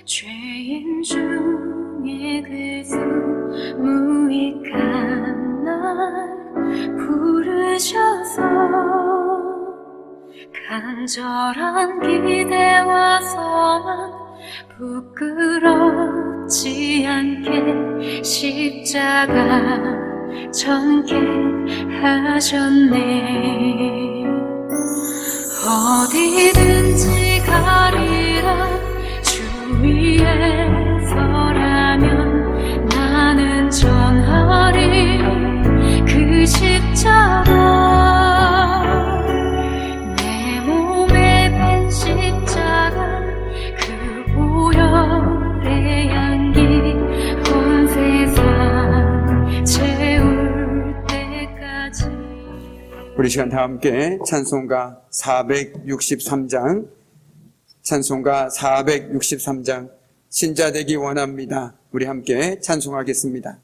죄인 중에 그수 무익한 날 부르셔서 간절한 기대와 소망 부끄럽지 않게 십자가 전개하셨네. 어디든지 가리라 주 위에 서라면 나는 전하리 그 십자가. 내 몸에 밴 십자가 그 보혈의 향기 온 세상 채울 때까지. 우리 시간 다 함께 찬송가 463장, 찬송가 463장 신자 되기 원합니다. 우리 함께 찬송하겠습니다.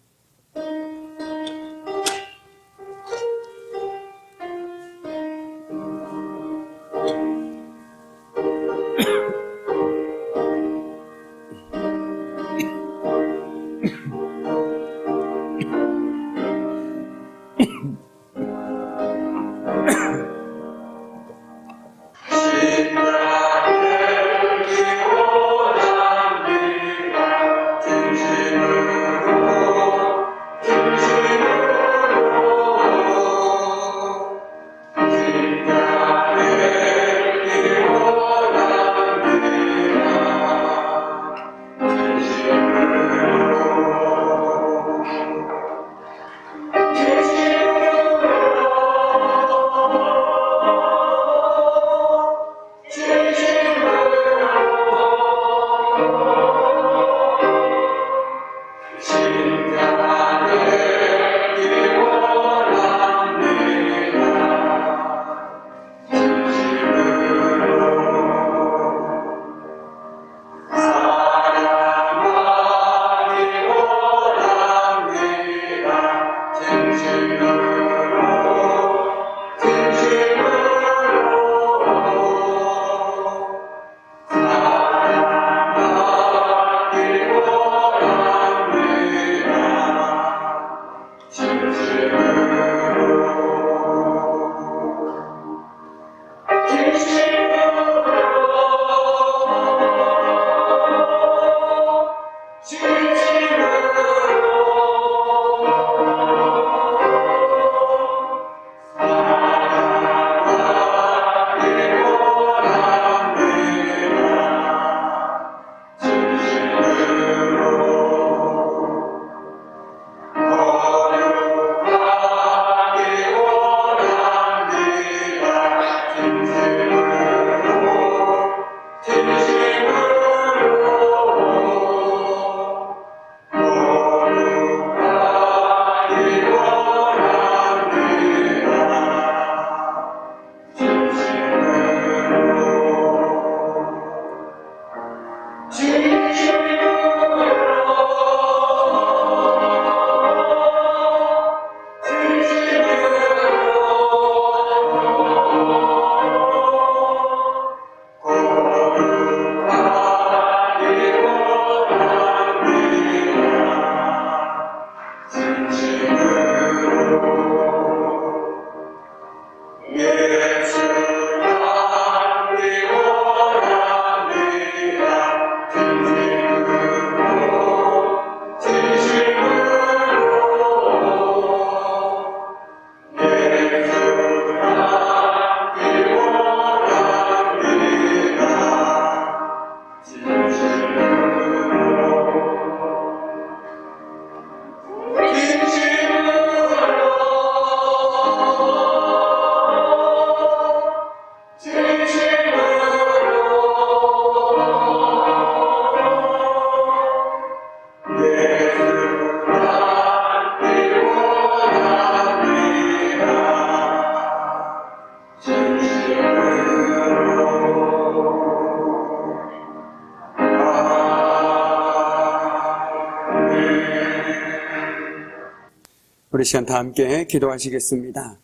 우리 시간 다 함께 기도하시겠습니다.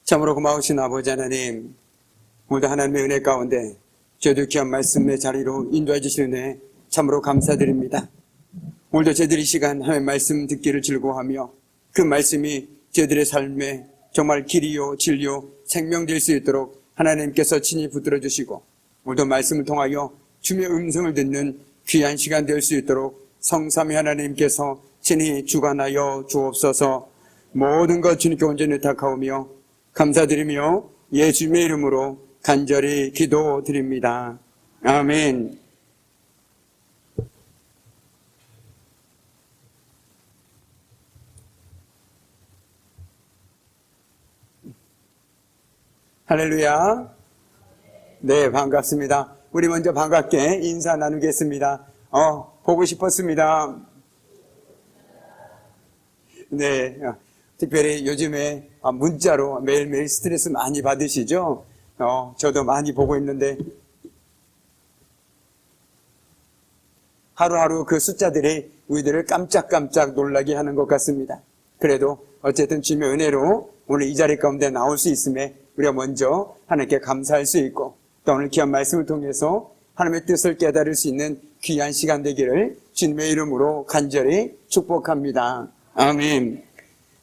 참으로 고마우신 아버지 하나님, 오늘도 하나님의 은혜 가운데 저희들 귀한 말씀의 자리로 인도해 주시는 은혜 참으로 감사드립니다. 오늘도 저희들이 이 시간 하나님의 말씀 듣기를 즐거워하며 그 말씀이 저희들의 삶에 정말 길이요 진리요 생명 될 수 있도록 하나님께서 친히 붙들어 주시고 오늘도 말씀을 통하여 주의 음성을 듣는 귀한 시간 될 수 있도록 성삼위 하나님께서 친히 주관하여 주옵소서. 모든 것 주님께 온전히 의탁하오며 감사드리며 예수님의 이름으로 간절히 기도드립니다. 아멘. 할렐루야. 네, 반갑습니다. 우리 먼저 반갑게 인사 나누겠습니다. 보고 싶었습니다. 네, 특별히 요즘에 문자로 매일매일 스트레스 많이 받으시죠? 저도 많이 보고 있는데 하루하루 그 숫자들이 우리들을 깜짝깜짝 놀라게 하는 것 같습니다. 그래도 어쨌든 주님의 은혜로 오늘 이 자리 가운데 나올 수 있음에 우리가 먼저 하나님께 감사할 수 있고 또 오늘 귀한 말씀을 통해서 하나님의 뜻을 깨달을 수 있는 귀한 시간 되기를 주님의 이름으로 간절히 축복합니다. 아멘.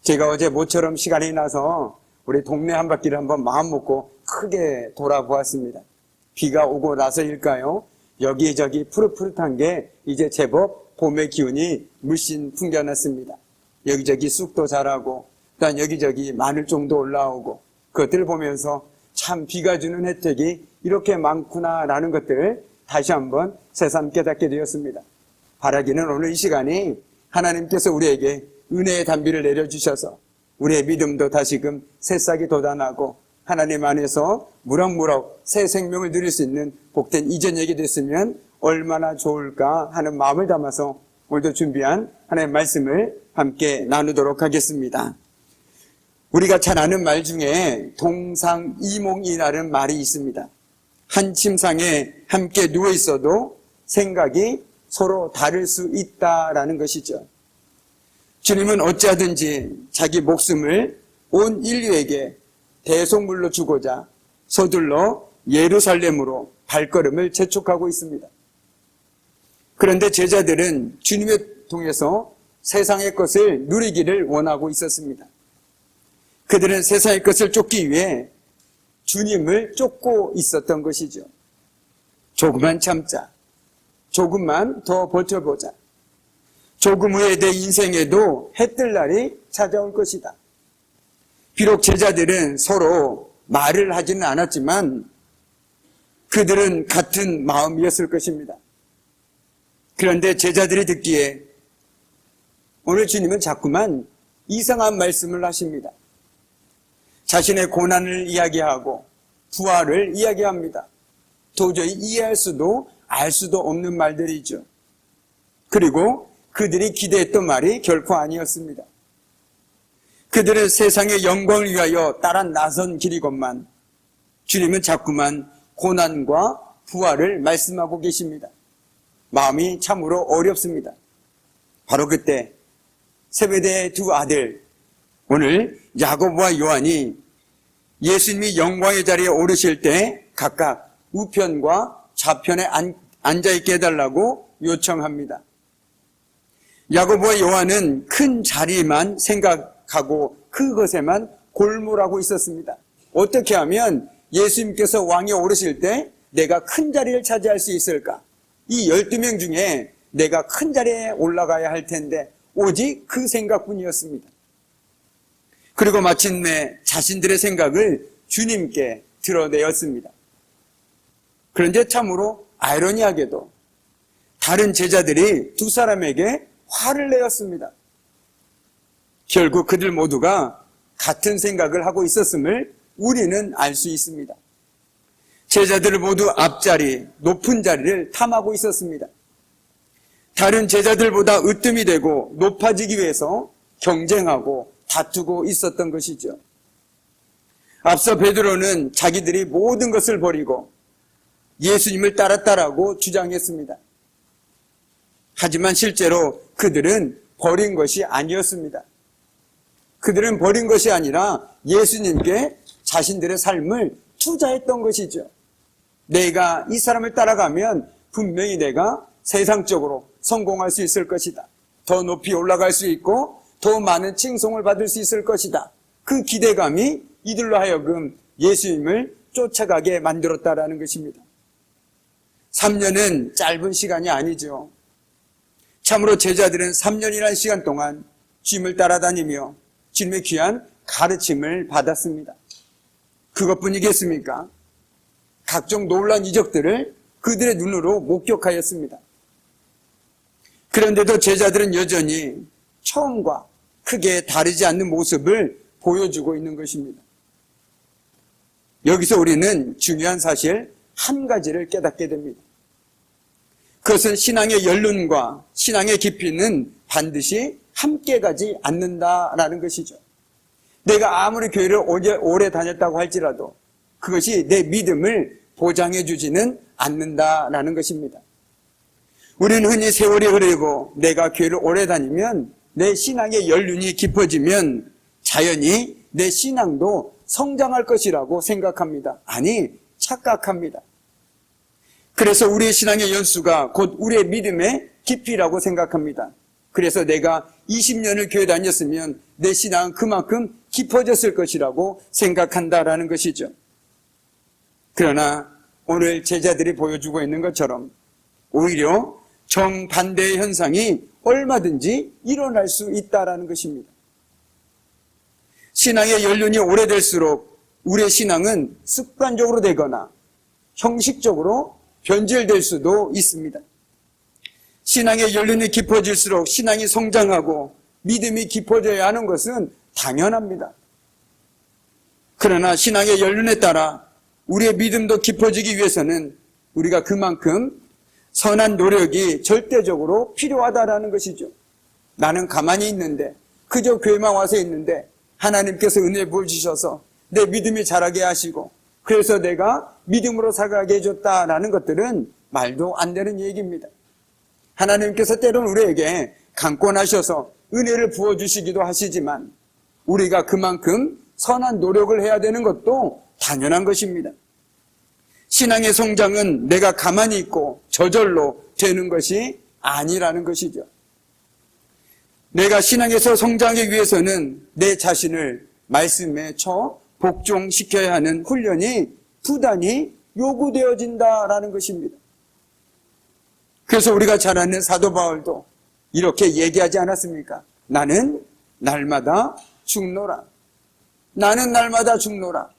제가 어제 모처럼 시간이 나서 우리 동네 한 바퀴를 한번 마음 먹고 크게 돌아보았습니다. 비가 오고 나서일까요? 여기저기 푸릇푸릇한 게 이제 제법 봄의 기운이 물씬 풍겨났습니다. 여기저기 쑥도 자라고 또 여기저기 마늘종도 올라오고 그것들을 보면서 참 비가 주는 혜택이 이렇게 많구나라는 것들을 다시 한번 새삼 깨닫게 되었습니다. 바라기는 오늘 이 시간이 하나님께서 우리에게 은혜의 단비를 내려주셔서 우리의 믿음도 다시금 새싹이 돋아나고 하나님 안에서 무럭무럭 새 생명을 누릴 수 있는 복된 이전역이 됐으면 얼마나 좋을까 하는 마음을 담아서 오늘도 준비한 하나님의 말씀을 함께 나누도록 하겠습니다. 우리가 잘 아는 말 중에 동상이몽이라는 말이 있습니다. 한 침상에 함께 누워 있어도 생각이 서로 다를 수 있다라는 것이죠. 주님은 어찌하든지 자기 목숨을 온 인류에게 대속물로 주고자 서둘러 예루살렘으로 발걸음을 재촉하고 있습니다. 그런데 제자들은 주님을 통해서 세상의 것을 누리기를 원하고 있었습니다. 그들은 세상의 것을 쫓기 위해 주님을 쫓고 있었던 것이죠. 조금만 참자. 조금만 더 버텨보자. 조금 후에 내 인생에도 해뜰 날이 찾아올 것이다. 비록 제자들은 서로 말을 하지는 않았지만 그들은 같은 마음이었을 것입니다. 그런데 제자들이 듣기에 오늘 주님은 자꾸만 이상한 말씀을 하십니다. 자신의 고난을 이야기하고 부활을 이야기합니다. 도저히 이해할 수도 알 수도 없는 말들이죠. 그리고 그들이 기대했던 말이 결코 아니었습니다. 그들은 세상의 영광을 위하여 따라 나선 길이건만 주님은 자꾸만 고난과 부활을 말씀하고 계십니다. 마음이 참으로 어렵습니다. 바로 그때 세베대의 두 아들, 오늘 야고보와 요한이 예수님이 영광의 자리에 오르실 때 각각 우편과 좌편에 앉아있게 해달라고 요청합니다. 야고보와 요한은 큰 자리만 생각하고 그것에만 골몰하고 있었습니다. 어떻게 하면 예수님께서 왕에 오르실 때 내가 큰 자리를 차지할 수 있을까? 이 12명 중에 내가 큰 자리에 올라가야 할 텐데 오직 그 생각뿐이었습니다. 그리고 마침내 자신들의 생각을 주님께 드러내었습니다. 그런데 참으로 아이러니하게도 다른 제자들이 두 사람에게 화를 내었습니다. 결국 그들 모두가 같은 생각을 하고 있었음을 우리는 알 수 있습니다. 제자들 모두 앞자리, 높은 자리를 탐하고 있었습니다. 다른 제자들보다 으뜸이 되고 높아지기 위해서 경쟁하고 다투고 있었던 것이죠. 앞서 베드로는 자기들이 모든 것을 버리고 예수님을 따랐다라고 주장했습니다. 하지만 실제로 그들은 버린 것이 아니었습니다. 그들은 버린 것이 아니라 예수님께 자신들의 삶을 투자했던 것이죠. 내가 이 사람을 따라가면 분명히 내가 세상적으로 성공할 수 있을 것이다. 더 높이 올라갈 수 있고 더 많은 칭송을 받을 수 있을 것이다. 그 기대감이 이들로 하여금 예수님을 쫓아가게 만들었다라는 것입니다. 3년은 짧은 시간이 아니죠. 참으로 제자들은 3년이라는 시간 동안 주님을 따라다니며 주님의 귀한 가르침을 받았습니다. 그것뿐이겠습니까? 각종 놀라운 이적들을 그들의 눈으로 목격하였습니다. 그런데도 제자들은 여전히 처음과 크게 다르지 않는 모습을 보여주고 있는 것입니다. 여기서 우리는 중요한 사실 한 가지를 깨닫게 됩니다. 그것은 신앙의 연륜과 신앙의 깊이는 반드시 함께 가지 않는다라는 것이죠. 내가 아무리 교회를 오래 다녔다고 할지라도 그것이 내 믿음을 보장해 주지는 않는다라는 것입니다. 우리는 흔히 세월이 흐르고 내가 교회를 오래 다니면 내 신앙의 연륜이 깊어지면 자연히 내 신앙도 성장할 것이라고 생각합니다. 아니, 착각합니다. 그래서 우리의 신앙의 연수가 곧 우리의 믿음의 깊이라고 생각합니다. 그래서 내가 20년을 교회 다녔으면 내 신앙은 그만큼 깊어졌을 것이라고 생각한다라는 것이죠. 그러나 오늘 제자들이 보여주고 있는 것처럼 오히려 정반대의 현상이 얼마든지 일어날 수 있다라는 것입니다. 신앙의 연륜이 오래될수록 우리의 신앙은 습관적으로 되거나 형식적으로 변질될 수도 있습니다. 신앙의 연륜이 깊어질수록 신앙이 성장하고 믿음이 깊어져야 하는 것은 당연합니다. 그러나 신앙의 연륜에 따라 우리의 믿음도 깊어지기 위해서는 우리가 그만큼 선한 노력이 절대적으로 필요하다라는 것이죠. 나는 가만히 있는데, 그저 교회만 와서 있는데 하나님께서 은혜 부어주셔서 내 믿음이 자라게 하시고 그래서 내가 믿음으로 살아가게 해줬다라는 것들은 말도 안 되는 얘기입니다. 하나님께서 때로는 우리에게 강권하셔서 은혜를 부어주시기도 하시지만 우리가 그만큼 선한 노력을 해야 되는 것도 당연한 것입니다. 신앙의 성장은 내가 가만히 있고 저절로 되는 것이 아니라는 것이죠. 내가 신앙에서 성장하기 위해서는 내 자신을 말씀에 처 복종시켜야 하는 훈련이 부단히 요구되어진다라는 것입니다. 그래서 우리가 잘 아는 사도 바울도 이렇게 얘기하지 않았습니까? 나는 날마다 죽노라. 나는 날마다 죽노라.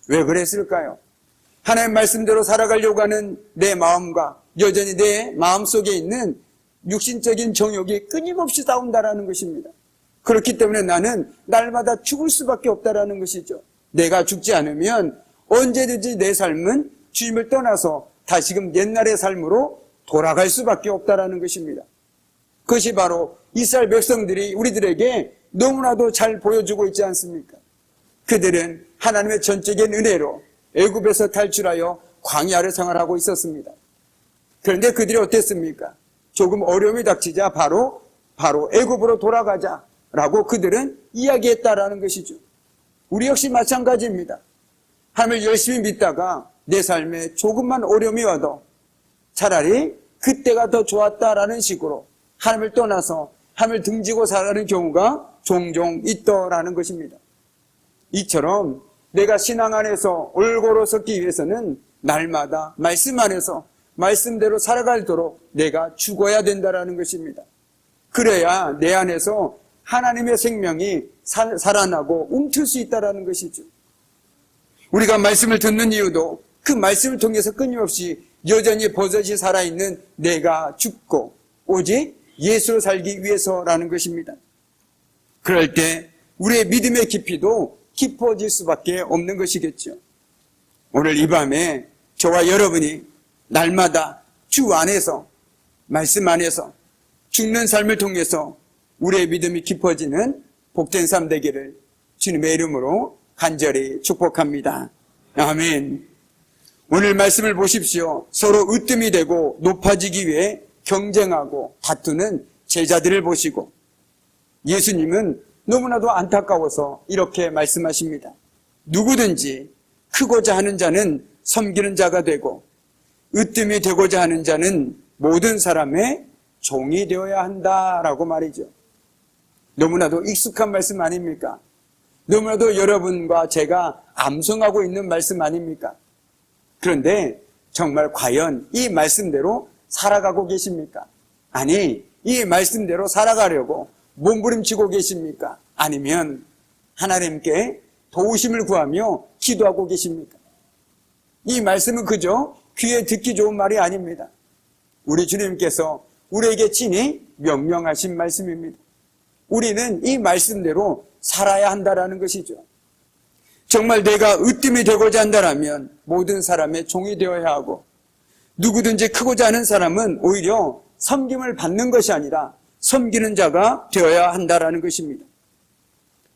왜 그랬을까요? 하나님 말씀대로 살아가려고 하는 내 마음과 여전히 내 마음속에 있는 육신적인 정욕이 끊임없이 싸운다라는 것입니다. 그렇기 때문에 나는 날마다 죽을 수밖에 없다라는 것이죠. 내가 죽지 않으면 언제든지 내 삶은 주님을 떠나서 다시금 옛날의 삶으로 돌아갈 수밖에 없다라는 것입니다. 그것이 바로 이스라엘 백성들이 우리들에게 너무나도 잘 보여주고 있지 않습니까? 그들은 하나님의 전적인 은혜로 애굽에서 탈출하여 광야를 생활하고 있었습니다. 그런데 그들이 어땠습니까? 조금 어려움이 닥치자 바로 애굽으로 돌아가자라고 그들은 이야기했다라는 것이죠. 우리 역시 마찬가지입니다. 하나님을 열심히 믿다가 내 삶에 조금만 어려움이 와도 차라리 그때가 더 좋았다라는 식으로 하나님을 떠나서 하나님을 등지고 살아가는 경우가 종종 있더라는 것입니다. 이처럼 내가 신앙 안에서 올고로 섰기 위해서는 날마다 말씀 안에서 말씀대로 살아가도록 내가 죽어야 된다라는 것입니다. 그래야 내 안에서 하나님의 생명이 살아나고 움틀 수 있다라는 것이죠. 우리가 말씀을 듣는 이유도 그 말씀을 통해서 끊임없이 여전히 버젓이 살아있는 내가 죽고 오직 예수로 살기 위해서라는 것입니다. 그럴 때 우리의 믿음의 깊이도 깊어질 수밖에 없는 것이겠죠. 오늘 이 밤에 저와 여러분이 날마다 주 안에서 말씀 안에서 죽는 삶을 통해서 우리의 믿음이 깊어지는 복된 삶 되기를 주님의 이름으로 간절히 축복합니다. 아멘. 오늘 말씀을 보십시오. 서로 으뜸이 되고 높아지기 위해 경쟁하고 다투는 제자들을 보시고 예수님은 너무나도 안타까워서 이렇게 말씀하십니다. 누구든지 크고자 하는 자는 섬기는 자가 되고 으뜸이 되고자 하는 자는 모든 사람의 종이 되어야 한다라고 말이죠. 너무나도 익숙한 말씀 아닙니까? 너무나도 여러분과 제가 암송하고 있는 말씀 아닙니까? 그런데 정말 과연 이 말씀대로 살아가고 계십니까? 아니, 이 말씀대로 살아가려고 몸부림치고 계십니까? 아니면 하나님께 도우심을 구하며 기도하고 계십니까? 이 말씀은 그저 귀에 듣기 좋은 말이 아닙니다. 우리 주님께서 우리에게 친히 명령하신 말씀입니다. 우리는 이 말씀대로 살아야 한다라는 것이죠. 정말 내가 으뜸이 되고자 한다면 모든 사람의 종이 되어야 하고, 누구든지 크고자 하는 사람은 오히려 섬김을 받는 것이 아니라 섬기는 자가 되어야 한다라는 것입니다.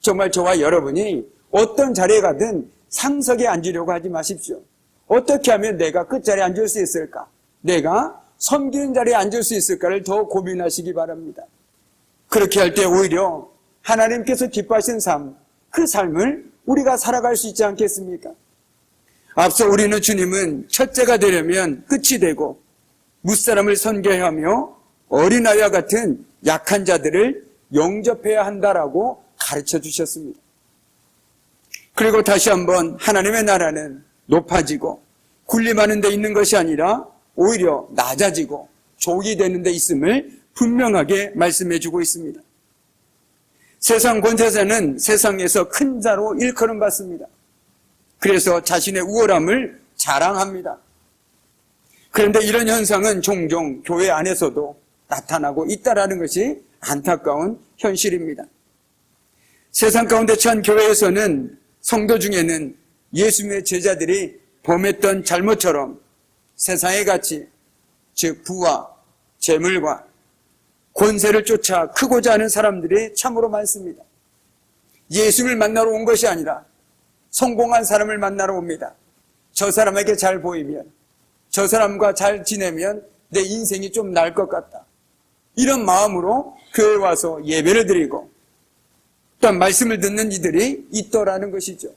정말 저와 여러분이 어떤 자리에 가든 상석에 앉으려고 하지 마십시오. 어떻게 하면 내가 끝자리에 앉을 수 있을까? 내가 섬기는 자리에 앉을 수 있을까를 더 고민하시기 바랍니다. 그렇게 할 때 오히려 하나님께서 기뻐하시는 삶, 그 삶을 우리가 살아갈 수 있지 않겠습니까? 앞서 우리는 주님은 첫째가 되려면 끝이 되고 무사람을 선교해야 하며 어린아이와 같은 약한 자들을 영접해야 한다라고 가르쳐 주셨습니다. 그리고 다시 한번 하나님의 나라는 높아지고 군림하는 데 있는 것이 아니라 오히려 낮아지고 족이 되는 데 있음을 분명하게 말씀해 주고 있습니다. 세상 권세자는 세상에서 큰 자로 일컬음 받습니다. 그래서 자신의 우월함을 자랑합니다. 그런데 이런 현상은 종종 교회 안에서도 나타나고 있다는 것이 안타까운 현실입니다. 세상 가운데 처한 교회에서는 성도 중에는 예수님의 제자들이 범했던 잘못처럼 세상의 가치, 즉 부와 재물과 권세를 쫓아 크고자 하는 사람들이 참으로 많습니다. 예수를 만나러 온 것이 아니라 성공한 사람을 만나러 옵니다. 저 사람에게 잘 보이면, 저 사람과 잘 지내면 내 인생이 좀 나을 것 같다. 이런 마음으로 교회에 와서 예배를 드리고 또한 말씀을 듣는 이들이 있더라는 것이죠.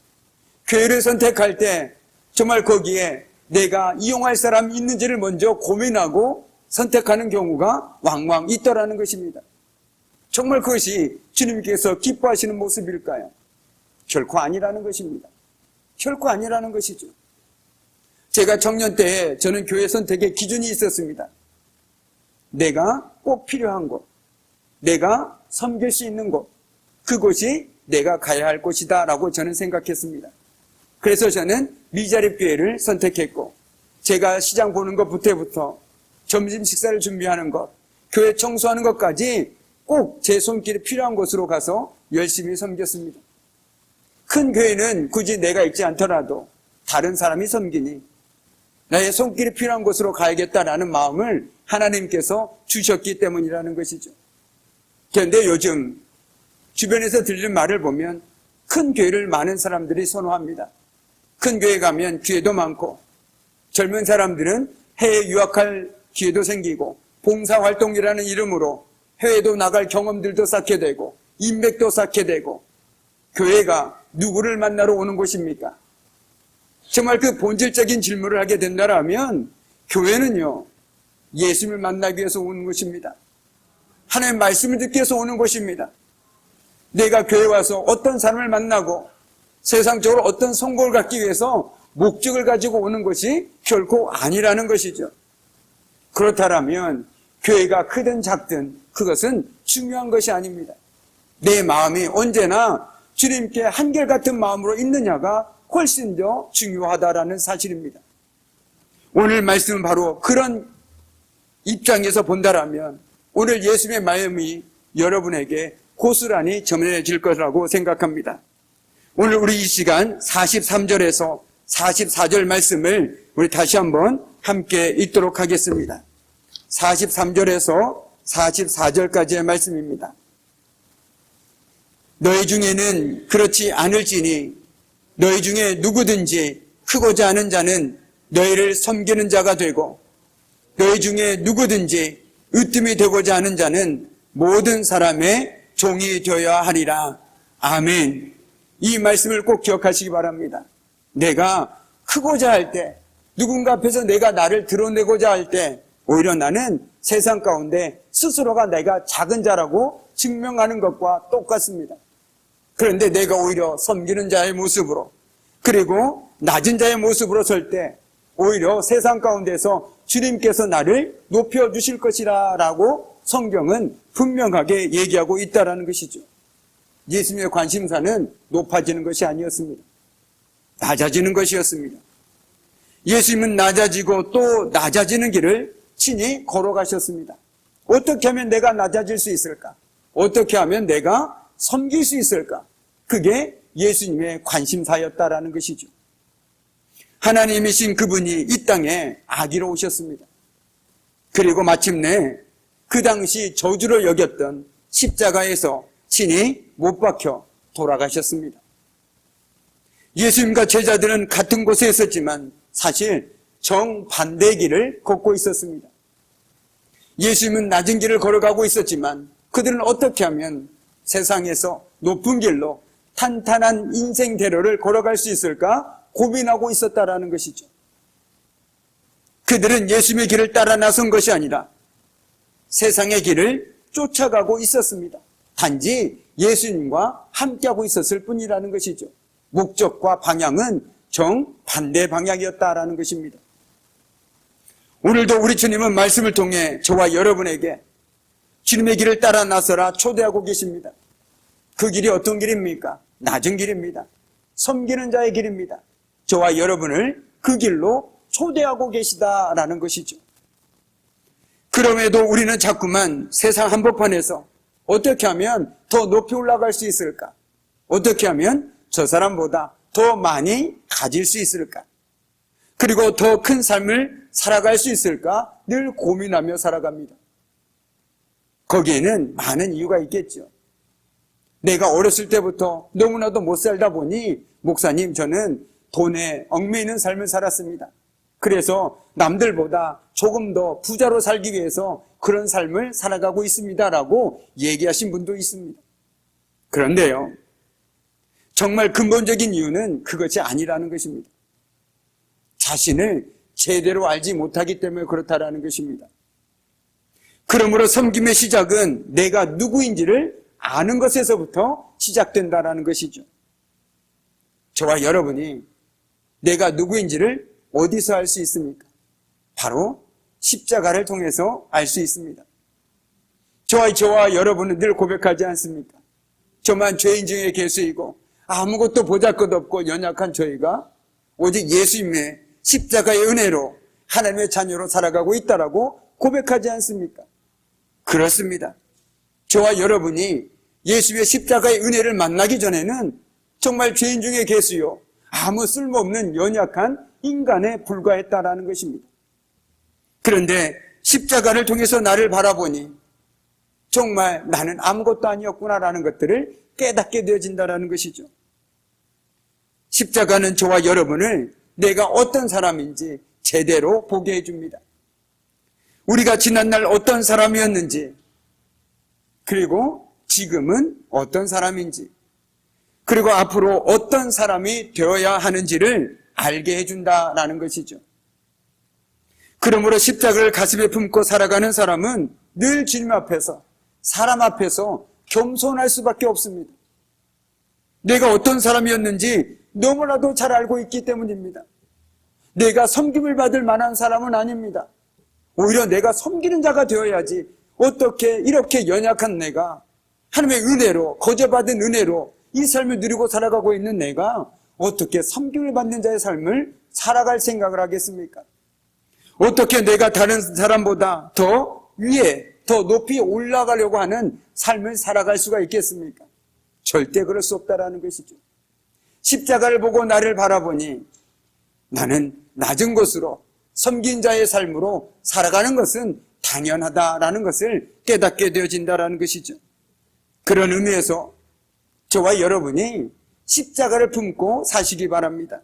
교회를 선택할 때 정말 거기에 내가 이용할 사람이 있는지를 먼저 고민하고 선택하는 경우가 왕왕 있더라는 것입니다. 정말 그것이 주님께서 기뻐하시는 모습일까요? 결코 아니라는 것입니다. 결코 아니라는 것이죠. 제가 청년 때에 저는 교회 선택의 기준이 있었습니다. 내가 꼭 필요한 곳, 내가 섬길 수 있는 곳, 그곳이 내가 가야 할 곳이다 라고 저는 생각했습니다. 그래서 저는 미자립교회를 선택했고, 제가 시장 보는 것부터 점심 식사를 준비하는 것, 교회 청소하는 것까지 꼭 제 손길이 필요한 곳으로 가서 열심히 섬겼습니다. 큰 교회는 굳이 내가 있지 않더라도 다른 사람이 섬기니 나의 손길이 필요한 곳으로 가야겠다라는 마음을 하나님께서 주셨기 때문이라는 것이죠. 그런데 요즘 주변에서 들리는 말을 보면 큰 교회를 많은 사람들이 선호합니다. 큰 교회 가면 기회도 많고 젊은 사람들은 해외 유학할 기회도 생기고 봉사활동이라는 이름으로 해외도 나갈 경험들도 쌓게 되고 인맥도 쌓게 되고, 교회가 누구를 만나러 오는 곳입니까? 정말 그 본질적인 질문을 하게 된다면 교회는요, 예수님을 만나기 위해서 오는 곳입니다. 하나님의 말씀을 듣기 위해서 오는 곳입니다. 내가 교회 와서 어떤 사람을 만나고 세상적으로 어떤 성공을 갖기 위해서 목적을 가지고 오는 것이 결코 아니라는 것이죠. 그렇다면 교회가 크든 작든 그것은 중요한 것이 아닙니다. 내 마음이 언제나 주님께 한결같은 마음으로 있느냐가 훨씬 더 중요하다라는 사실입니다. 오늘 말씀은 바로 그런 입장에서 본다라면 오늘 예수님의 마음이 여러분에게 고스란히 전해질 것이라고 생각합니다. 오늘 우리 이 시간 43절에서 44절 말씀을 우리 다시 한번 함께 읽도록 하겠습니다. 43절에서 44절까지의 말씀입니다. 너희 중에는 그렇지 않을지니 너희 중에 누구든지 크고자 하는 자는 너희를 섬기는 자가 되고 너희 중에 누구든지 으뜸이 되고자 하는 자는 모든 사람의 종이 되어야 하리라. 아멘. 이 말씀을 꼭 기억하시기 바랍니다. 내가 크고자 할 때, 누군가 앞에서 내가 나를 드러내고자 할 때 오히려 나는 세상 가운데 스스로가 내가 작은 자라고 증명하는 것과 똑같습니다. 그런데 내가 오히려 섬기는 자의 모습으로, 그리고 낮은 자의 모습으로 설 때 오히려 세상 가운데서 주님께서 나를 높여주실 것이라 라고 성경은 분명하게 얘기하고 있다는 것이죠. 예수님의 관심사는 높아지는 것이 아니었습니다. 낮아지는 것이었습니다. 예수님은 낮아지고 또 낮아지는 길을 친히 걸어가셨습니다. 어떻게 하면 내가 낮아질 수 있을까? 어떻게 하면 내가 섬길 수 있을까? 그게 예수님의 관심사였다라는 것이죠. 하나님이신 그분이 이 땅에 아기로 오셨습니다. 그리고 마침내 그 당시 저주를 여겼던 십자가에서 친히 못 박혀 돌아가셨습니다. 예수님과 제자들은 같은 곳에 있었지만 사실 정반대의 길을 걷고 있었습니다. 예수님은 낮은 길을 걸어가고 있었지만 그들은 어떻게 하면 세상에서 높은 길로 탄탄한 인생 대로를 걸어갈 수 있을까 고민하고 있었다라는 것이죠. 그들은 예수님의 길을 따라 나선 것이 아니라 세상의 길을 쫓아가고 있었습니다. 단지 예수님과 함께하고 있었을 뿐이라는 것이죠. 목적과 방향은 정반대 방향이었다라는 것입니다. 오늘도 우리 주님은 말씀을 통해 저와 여러분에게 주님의 길을 따라 나서라 초대하고 계십니다. 그 길이 어떤 길입니까? 낮은 길입니다. 섬기는 자의 길입니다. 저와 여러분을 그 길로 초대하고 계시다라는 것이죠. 그럼에도 우리는 자꾸만 세상 한복판에서 어떻게 하면 더 높이 올라갈 수 있을까? 어떻게 하면 저 사람보다 더 많이 가질 수 있을까? 그리고 더 큰 삶을 살아갈 수 있을까? 늘 고민하며 살아갑니다. 거기에는 많은 이유가 있겠죠. 내가 어렸을 때부터 너무나도 못 살다 보니 목사님 저는 돈에 얽매이는 삶을 살았습니다. 그래서 남들보다 조금 더 부자로 살기 위해서 그런 삶을 살아가고 있습니다라고 얘기하신 분도 있습니다. 그런데요, 정말 근본적인 이유는 그것이 아니라는 것입니다. 자신을 제대로 알지 못하기 때문에 그렇다라는 것입니다. 그러므로 섬김의 시작은 내가 누구인지를 아는 것에서부터 시작된다라는 것이죠. 저와 여러분이 내가 누구인지를 어디서 알 수 있습니까? 바로 십자가를 통해서 알 수 있습니다. 저와 여러분은 늘 고백하지 않습니까? 저만 죄인 중에 괴수이고 아무것도 보잘것없고 연약한 저희가 오직 예수님의 십자가의 은혜로 하나님의 자녀로 살아가고 있다라고 고백하지 않습니까? 그렇습니다. 저와 여러분이 예수의 십자가의 은혜를 만나기 전에는 정말 죄인 중에 괴수요, 아무 쓸모없는 연약한 인간에 불과했다라는 것입니다. 그런데 십자가를 통해서 나를 바라보니 정말 나는 아무것도 아니었구나라는 것들을 깨닫게 되어진다라는 것이죠. 십자가는 저와 여러분을 내가 어떤 사람인지 제대로 보게 해줍니다. 우리가 지난날 어떤 사람이었는지, 그리고 지금은 어떤 사람인지, 그리고 앞으로 어떤 사람이 되어야 하는지를 알게 해준다라는 것이죠. 그러므로 십자가를 가슴에 품고 살아가는 사람은 늘 주님 앞에서, 사람 앞에서 겸손할 수밖에 없습니다. 내가 어떤 사람이었는지 너무나도 잘 알고 있기 때문입니다. 내가 섬김을 받을 만한 사람은 아닙니다. 오히려 내가 섬기는 자가 되어야지, 어떻게 이렇게 연약한 내가 하나님의 은혜로, 거저받은 은혜로 이 삶을 누리고 살아가고 있는 내가 어떻게 섬김을 받는 자의 삶을 살아갈 생각을 하겠습니까? 어떻게 내가 다른 사람보다 더 위에, 더 높이 올라가려고 하는 삶을 살아갈 수가 있겠습니까? 절대 그럴 수 없다라는 것이죠. 십자가를 보고 나를 바라보니 나는 낮은 곳으로 섬긴 자의 삶으로 살아가는 것은 당연하다라는 것을 깨닫게 되어진다라는 것이죠. 그런 의미에서 저와 여러분이 십자가를 품고 사시기 바랍니다.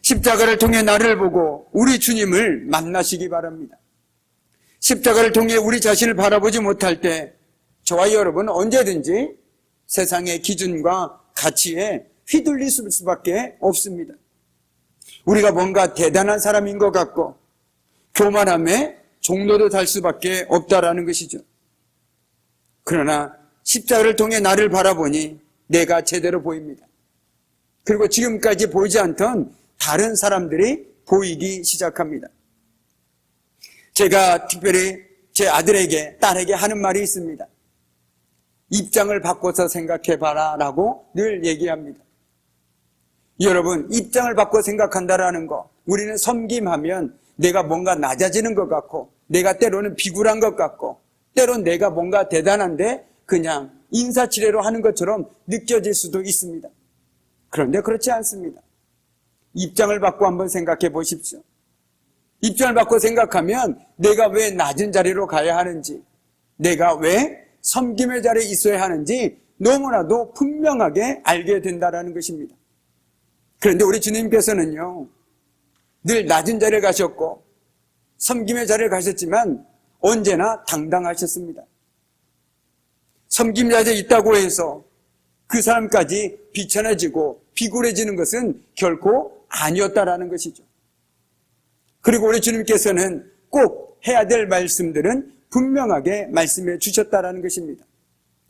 십자가를 통해 나를 보고 우리 주님을 만나시기 바랍니다. 십자가를 통해 우리 자신을 바라보지 못할 때 저와 여러분은 언제든지 세상의 기준과 가치에 휘둘릴 수밖에 없습니다. 우리가 뭔가 대단한 사람인 것 같고 교만함에 종로도 달 수밖에 없다라는 것이죠. 그러나 십자가를 통해 나를 바라보니 내가 제대로 보입니다. 그리고 지금까지 보이지 않던 다른 사람들이 보이기 시작합니다. 제가 특별히 제 아들에게, 딸에게 하는 말이 있습니다. 입장을 바꿔서 생각해봐라 라고 늘 얘기합니다. 여러분, 입장을 바꿔 생각한다라는 거, 우리는 섬김하면 내가 뭔가 낮아지는 것 같고, 내가 때로는 비굴한 것 같고, 때론 내가 뭔가 대단한데 그냥 인사치레로 하는 것처럼 느껴질 수도 있습니다. 그런데 그렇지 않습니다. 입장을 바꿔 한번 생각해 보십시오. 입장을 바꿔 생각하면 내가 왜 낮은 자리로 가야 하는지, 내가 왜 섬김의 자리에 있어야 하는지 너무나도 분명하게 알게 된다는 것입니다. 그런데 우리 주님께서는요, 늘 낮은 자리에 가셨고 섬김의 자리에 가셨지만 언제나 당당하셨습니다. 섬김 자리에 있다고 해서 그 사람까지 비천해지고 비굴해지는 것은 결코 아니었다라는 것이죠. 그리고 우리 주님께서는 꼭 해야 될 말씀들은 분명하게 말씀해 주셨다라는 것입니다.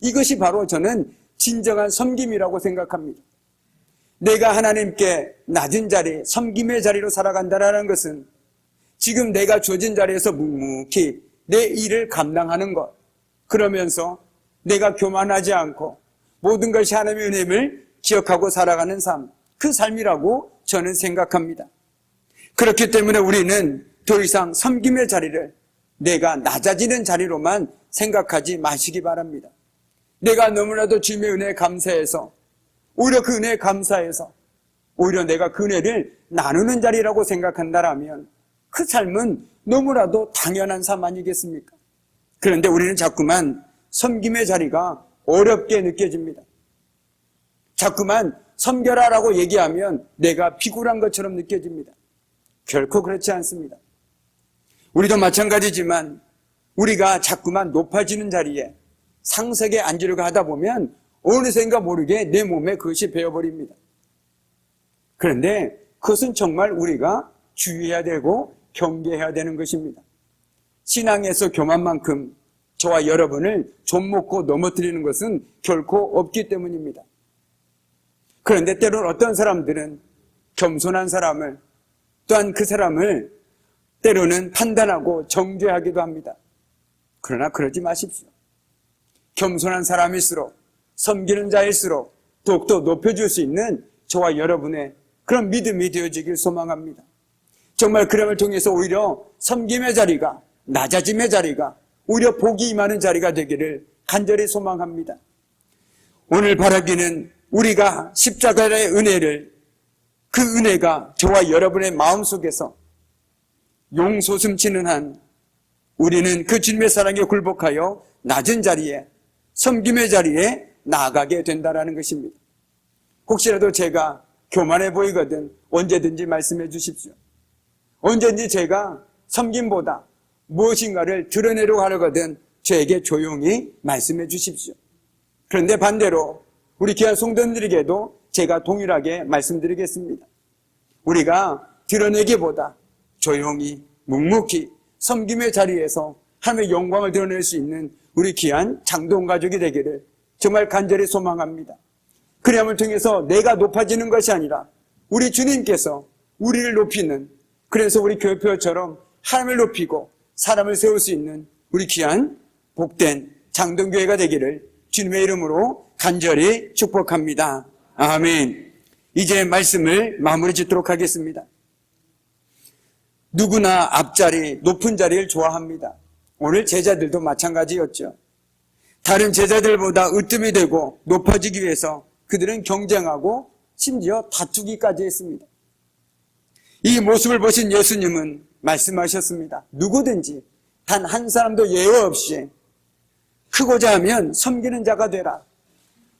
이것이 바로 저는 진정한 섬김이라고 생각합니다. 내가 하나님께 낮은 자리, 섬김의 자리로 살아간다라는 것은 지금 내가 주어진 자리에서 묵묵히 내 일을 감당하는 것, 그러면서 내가 교만하지 않고 모든 것이 하나님의 은혜를 기억하고 살아가는 삶, 그 삶이라고 저는 생각합니다. 그렇기 때문에 우리는 더 이상 섬김의 자리를 내가 낮아지는 자리로만 생각하지 마시기 바랍니다. 내가 너무나도 주님의 은혜에 감사해서, 오히려 그 은혜에 감사해서 오히려 내가 그 은혜를 나누는 자리라고 생각한다라면 그 삶은 너무나도 당연한 삶 아니겠습니까? 그런데 우리는 자꾸만 섬김의 자리가 어렵게 느껴집니다. 자꾸만 섬겨라라고 얘기하면 내가 비굴한 것처럼 느껴집니다. 결코 그렇지 않습니다. 우리도 마찬가지지만 우리가 자꾸만 높아지는 자리에 상석에 앉으려고 하다 보면 어느샌가 모르게 내 몸에 그것이 배어버립니다. 그런데 그것은 정말 우리가 주의해야 되고 경계해야 되는 것입니다. 신앙에서 교만만큼 저와 여러분을 좀먹고 넘어뜨리는 것은 결코 없기 때문입니다. 그런데 때로는 어떤 사람들은 겸손한 사람을, 또한 그 사람을 때로는 판단하고 정죄하기도 합니다. 그러나 그러지 마십시오. 겸손한 사람일수록, 섬기는 자일수록 더욱더 높여줄 수 있는 저와 여러분의 그런 믿음이 되어지길 소망합니다. 정말 그럼을 통해서 오히려 섬김의 자리가, 낮아짐의 자리가 오히려 복이 임하는 자리가 되기를 간절히 소망합니다. 오늘 바라기는 우리가 십자가의 은혜를, 그 은혜가 저와 여러분의 마음속에서 용솟음치는 한 우리는 그 주님의 사랑에 굴복하여 낮은 자리에, 섬김의 자리에 나아가게 된다는 것입니다. 혹시라도 제가 교만해 보이거든 언제든지 말씀해 주십시오. 언제든지 제가 섬김보다 무엇인가를 드러내려고 하려거든 저에게 조용히 말씀해 주십시오. 그런데 반대로 우리 귀한 성도님들에게도 제가 동일하게 말씀드리겠습니다. 우리가 드러내기보다 조용히 묵묵히 섬김의 자리에서 하나님의 영광을 드러낼 수 있는 우리 귀한 장동 가족이 되기를 정말 간절히 소망합니다. 그리함을 통해서 내가 높아지는 것이 아니라 우리 주님께서 우리를 높이는, 그래서 우리 교회표처럼 하나님을 높이고 사람을 세울 수 있는 우리 귀한 복된 장동교회가 되기를 주님의 이름으로 간절히 축복합니다. 아멘. 이제 말씀을 마무리 짓도록 하겠습니다. 누구나 앞자리, 높은 자리를 좋아합니다. 오늘 제자들도 마찬가지였죠. 다른 제자들보다 으뜸이 되고 높아지기 위해서 그들은 경쟁하고 심지어 다투기까지 했습니다. 이 모습을 보신 예수님은 말씀하셨습니다. 누구든지 단 한 사람도 예외 없이 크고자 하면 섬기는 자가 되라.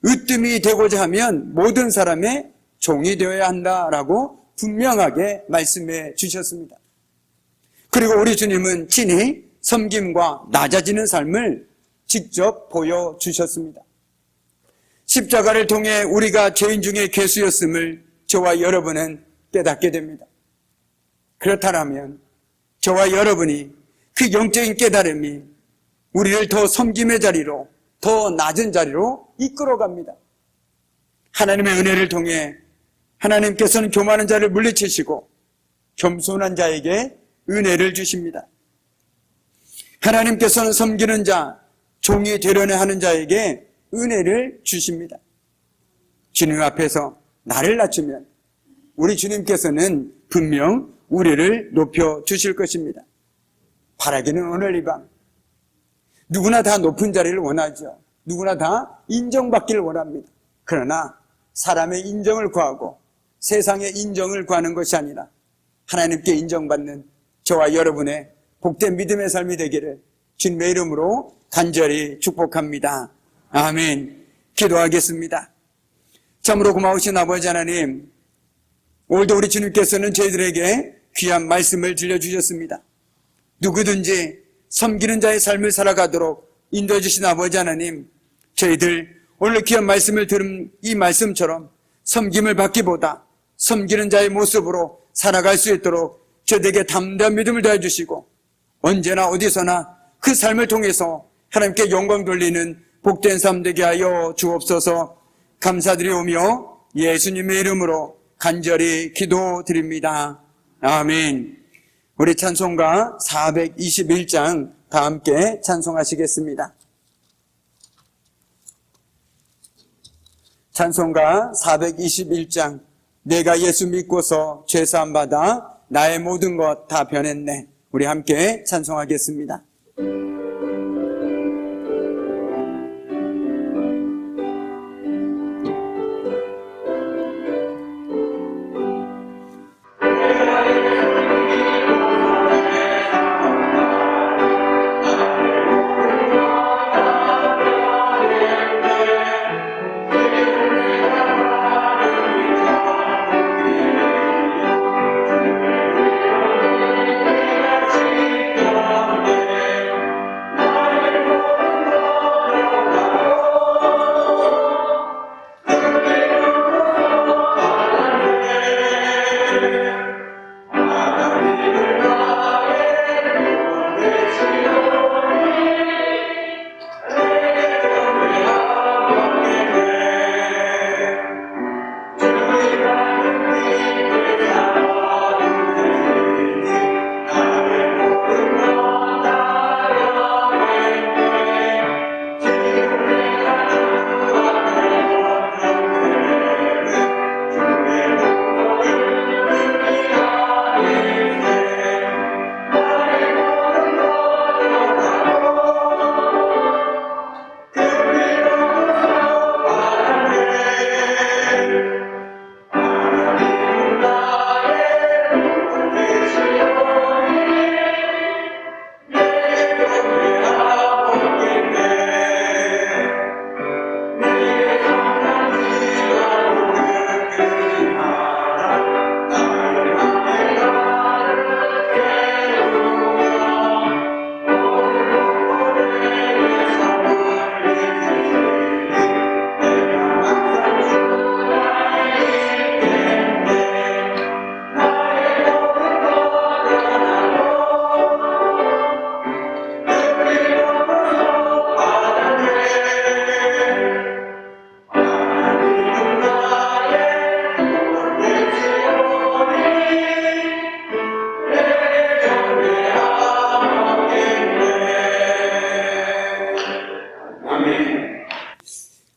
으뜸이 되고자 하면 모든 사람의 종이 되어야 한다라고 분명하게 말씀해 주셨습니다. 그리고 우리 주님은 친히 섬김과 낮아지는 삶을 직접 보여주셨습니다. 십자가를 통해 우리가 죄인 중에 괴수였음을 저와 여러분은 깨닫게 됩니다. 그렇다면 저와 여러분이 그 영적인 깨달음이 우리를 더 섬김의 자리로, 더 낮은 자리로 이끌어갑니다. 하나님의 은혜를 통해 하나님께서는 교만한 자를 물리치시고 겸손한 자에게 은혜를 주십니다. 하나님께서는 섬기는 자, 종이 되려는 하는 자에게 은혜를 주십니다. 주님 앞에서 나를 낮추면 우리 주님께서는 분명 우리를 높여 주실 것입니다. 바라기는 오늘 이 밤 누구나 다 높은 자리를 원하죠. 누구나 다 인정받기를 원합니다. 그러나 사람의 인정을 구하고 세상의 인정을 구하는 것이 아니라 하나님께 인정받는 저와 여러분의 복된 믿음의 삶이 되기를 주님의 이름으로 간절히 축복합니다. 아멘. 기도하겠습니다. 참으로 고마우신 아버지 하나님, 오늘도 우리 주님께서는 저희들에게 귀한 말씀을 들려주셨습니다. 누구든지 섬기는 자의 삶을 살아가도록 인도해 주신 아버지 하나님, 저희들 오늘 귀한 말씀을 들은 이 말씀처럼 섬김을 받기보다 섬기는 자의 모습으로 살아갈 수 있도록 저희에게 담대한 믿음을 더해 주시고 언제나 어디서나 그 삶을 통해서 하나님께 영광 돌리는 복된 삶 되게 하여 주옵소서. 감사드리오며 예수님의 이름으로 간절히 기도드립니다. 아멘. 우리 찬송가 421장 다 함께 찬송하시겠습니다. 찬송가 421장 내가 예수 믿고서 죄사함 받아 나의 모든 것 다 변했네. 우리 함께 찬송하겠습니다.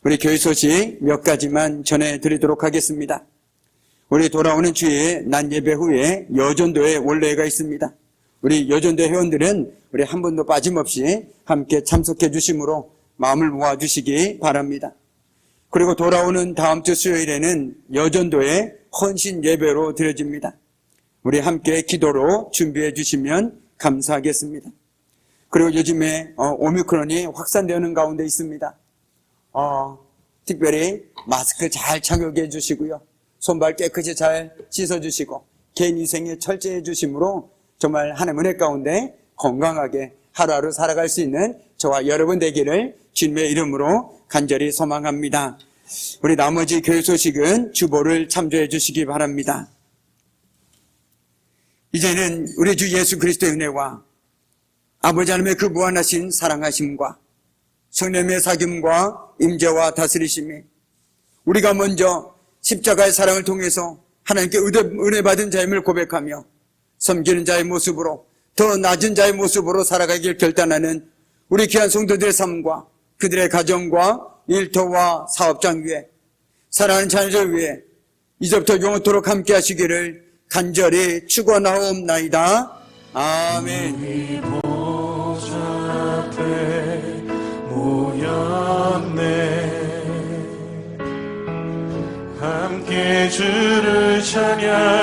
우리 교회 소식 몇 가지만 전해드리도록 하겠습니다. 우리 돌아오는 주에 낮 예배 후에 여전도에 원래가 있습니다. 우리 여전도 회원들은 우리 한 번도 빠짐없이 함께 참석해 주심으로 마음을 모아주시기 바랍니다. 그리고 돌아오는 다음 주 수요일에는 여전도의 헌신 예배로 드려집니다. 우리 함께 기도로 준비해 주시면 감사하겠습니다. 그리고 요즘에 오미크론이 확산되는 가운데 있습니다. 특별히 마스크 잘 착용해 주시고요. 손발 깨끗이 잘 씻어주시고 개인 위생에 철저해 주심으로 정말 하나님의 은혜 가운데 건강하게 하루하루 살아갈 수 있는 저와 여러분 되기를 주님의 이름으로 간절히 소망합니다. 우리 나머지 교회 소식은 주보를 참조해 주시기 바랍니다. 이제는 우리 주 예수 그리스도의 은혜와 아버지 하나님의 그 무한하신 사랑하심과 성령의 사귐과 임재와 다스리심이 우리가 먼저 십자가의 사랑을 통해서 하나님께 은혜 받은 자임을 고백하며 섬기는 자의 모습으로 더 낮은 자의 모습으로 살아가길 결단하는 우리 귀한 성도들의 삶과 그들의 가정과 일터와 사업장 위에 사랑하는 자녀들 위해 이제부터 영원토록 함께 하시기를 간절히 축원하옵나이다. 아멘. 우리 보좌 앞에 모였네. 함께 주를 찬양